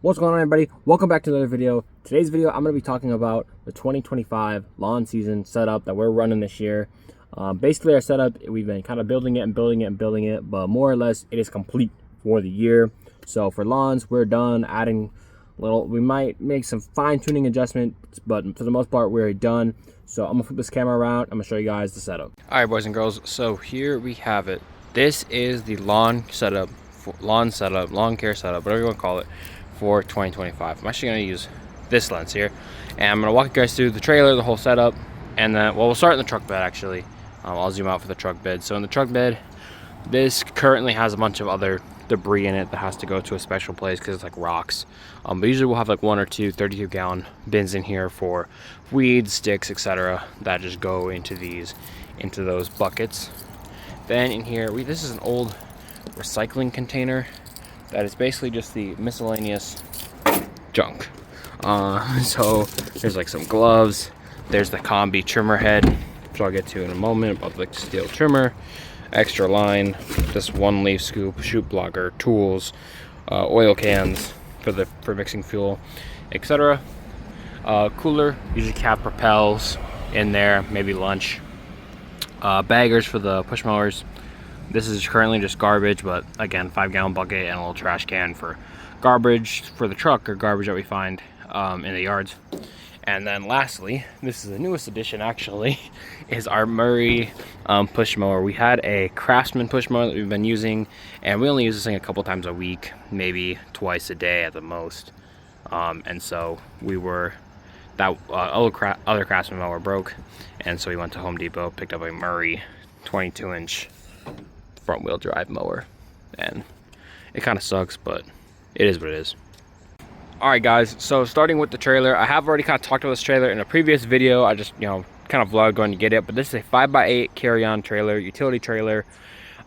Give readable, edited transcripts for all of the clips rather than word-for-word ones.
What's going on, everybody? Welcome back to another video. Today's video, I'm going to be talking about the 2025 lawn season setup that we're running this year. Basically, our setup, we've been kind of building it, but more or less, it is complete for the year. So for lawns, we're done adding we might make some fine-tuning adjustments, but for the most part, we're done. So I'm going to flip this camera around. I'm going to show you guys the setup. All right, boys and girls. So here we have it. This is the lawn care setup, whatever you want to call it, for 2025. I'm actually going to use this lens here, and I'm going to walk you guys through the trailer, the whole setup, and then, well, we'll start in the truck bed, actually. I'll zoom out for the truck bed. So in the truck bed, this currently has a bunch of other debris in it that has to go to a special place because it's like rocks. But usually we'll have like one or two 32-gallon bins in here for weeds, sticks, etc. that just go into those buckets. Then in here, this is an old recycling container that is basically just the miscellaneous junk. So there's like some gloves, there's the combi trimmer head, which I'll get to in a moment, about the steel trimmer, extra line, this one leaf scoop, shoot blocker, tools, oil cans for mixing fuel, etc. Cooler, usually cat propels in there, maybe lunch. Baggers for the push mowers. This is currently just garbage, but again, 5-gallon bucket and a little trash can for garbage for the truck or garbage that we find in the yards. And then lastly, this is the newest addition actually, is our Murray push mower. We had a Craftsman push mower that we've been using, and we only use this thing a couple times a week, maybe twice a day at the most. And so that other Craftsman mower broke, and so we went to Home Depot, picked up a Murray 22-inch front wheel drive mower, and it kind of sucks, but it is what it is. All right, guys, so starting with the trailer, I have already kind of talked about this trailer in a previous video. I just kind of vlogged going to get it, but this is a 5x8 carry-on trailer, utility trailer.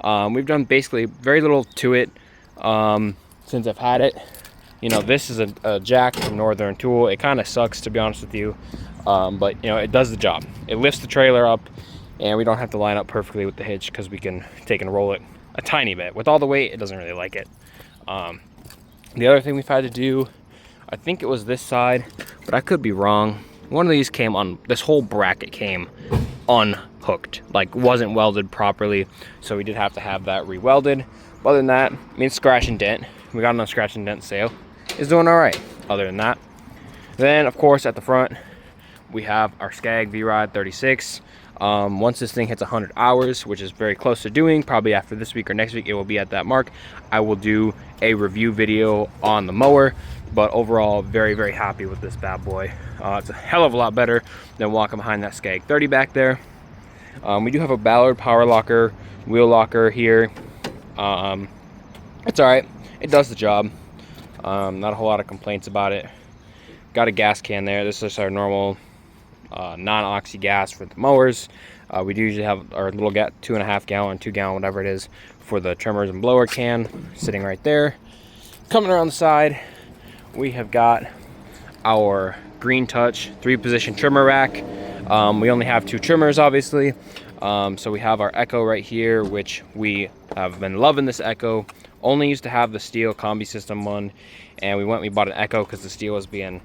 We've done basically very little to it since I've had it. This is a jack from Northern Tool. It kind of sucks, to be honest with you, but it does the job. It lifts the trailer up, and we don't have to line up perfectly with the hitch because we can take and roll it a tiny bit. With all the weight, it doesn't really like it. The other thing we've had to do, I think it was this side, but I could be wrong. One of these came on, this whole bracket came unhooked, like wasn't welded properly. So we did have to have that re-welded. But other than that, scratch and dent. We got it on scratch and dent sale. It's doing all right, other than that. Then, of course, at the front, we have our Skag V-Rod 36. Once this thing hits 100 hours, which is very close to doing, probably after this week or next week, it will be at that mark. I will do a review video on the mower, but overall, very, very happy with this bad boy. It's a hell of a lot better than walking behind that Skag 30 back there. We do have a Ballard power locker, wheel locker here. It's all right. It does the job. Not a whole lot of complaints about it. Got a gas can there. This is our normal non-oxy gas for the mowers. We do usually have our little 2.5 gallon, 2 gallon, whatever it is, for the trimmers and blower can sitting right there. Coming around the side, we have got our Green Touch 3-position trimmer rack. We only have 2 trimmers, obviously. So we have our Echo right here, which we have been loving this Echo. Only used to have the steel combi system one, and we bought an Echo because the steel was being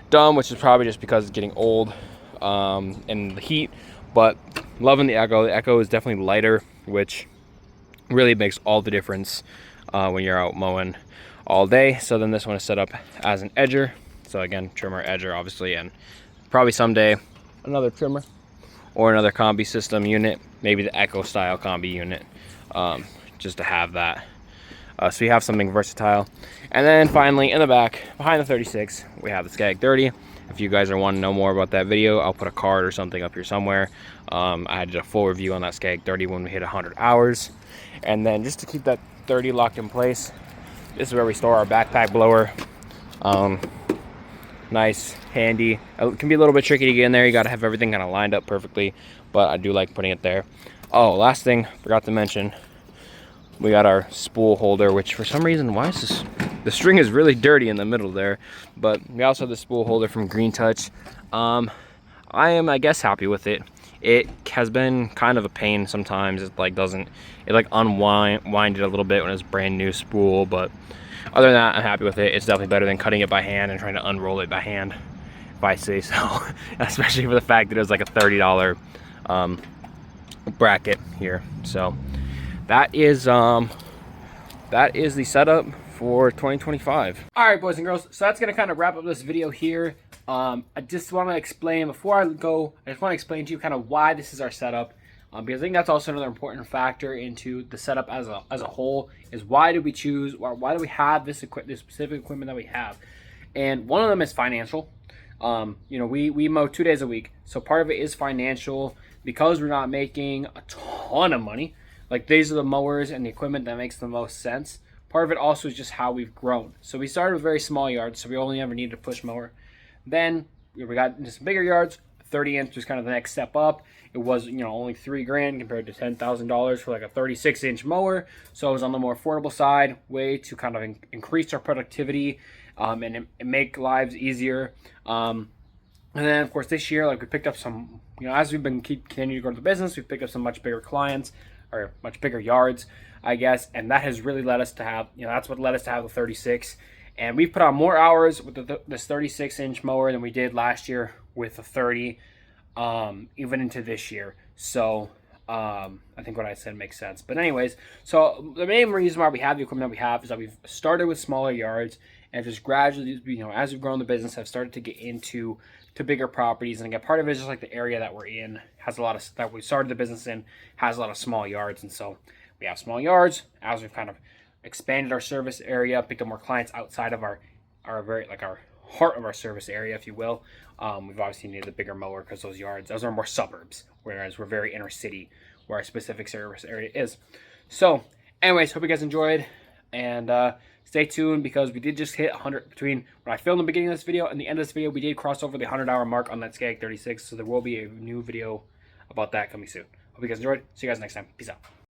dumb, which is probably just because it's getting old and the heat. But loving the Echo. The Echo is definitely lighter, which really makes all the difference when you're out mowing all day. So then this one is set up as an edger. So again, trimmer, edger, obviously, and probably someday another trimmer or another combi system unit, maybe the Echo style combi unit, just to have that. So you have something versatile. And then finally, in the back, behind the 36, we have the Skag 30. If you guys are wanting to know more about that video, I'll put a card or something up here somewhere. I did a full review on that Skag 30 when we hit 100 hours. And then just to keep that 30 locked in place, this is where we store our backpack blower. Nice, handy. It can be a little bit tricky to get in there. You got to have everything kind of lined up perfectly, but I do like putting it there. Oh, last thing, forgot to mention, we got our spool holder, which for some reason, why is this? The string is really dirty in the middle there, but we also have the spool holder from Green Touch. I am, I guess, happy with it. It has been kind of a pain sometimes. It like doesn't, it like unwind it a little bit when it's brand new spool, but Other than that, I'm happy with it. It's definitely better than cutting it by hand and trying to unroll it by hand, if I say so. Especially for the fact that it was like a $30 bracket here. So that is the setup for 2025. All right, boys and girls, so that's gonna kind of wrap up this video here. I just want to explain, before I go, I just want to explain to you kind of why this is our setup, because I think that's also another important factor into the setup as a whole, is why do we choose, or why do we have this specific equipment that we have? And one of them is financial. You know, we mow 2 days a week, so part of it is financial, because we're not making a ton of money. Like, these are the mowers and the equipment that makes the most sense. Part of it also is just how we've grown. So we started with very small yards, so we only ever needed a push mower. Then we got into some bigger yards. 30-inch was kind of the next step up. It was, you know, only $3,000 compared to $10,000 for like a 36-inch mower. So it was on the more affordable side, way to kind of increase our productivity and make lives easier. And then, of course, this year, like, we picked up some, you know, as we've been continuing to grow the business, we've picked up some much bigger clients, or much bigger yards, I guess, and that has really led us to have, you know, that's what led us to have the 36. And we've put on more hours with this 36-inch mower than we did last year with the 30, even into this year. So I think what I said makes sense. But anyways, so the main reason why we have the equipment that we have is that we've started with smaller yards and just gradually, you know, as we've grown the business, have started to get into bigger properties. And again, part of it is just like the area that we're in has a lot of, that we started the business in, has a lot of small yards. And so we have small yards. As we've kind of expanded our service area, picked up more clients outside of our very, like, our heart of our service area, if you will, we've obviously needed a bigger mower, because those are more suburbs, whereas we're very inner city where our specific service area is. So anyways, hope you guys enjoyed, and stay tuned, because we did just hit 100 between when I filmed the beginning of this video and the end of this video. We did cross over the 100-hour mark on that Skag 36, so there will be a new video about that coming soon. Hope you guys enjoyed. See you guys next time. Peace out.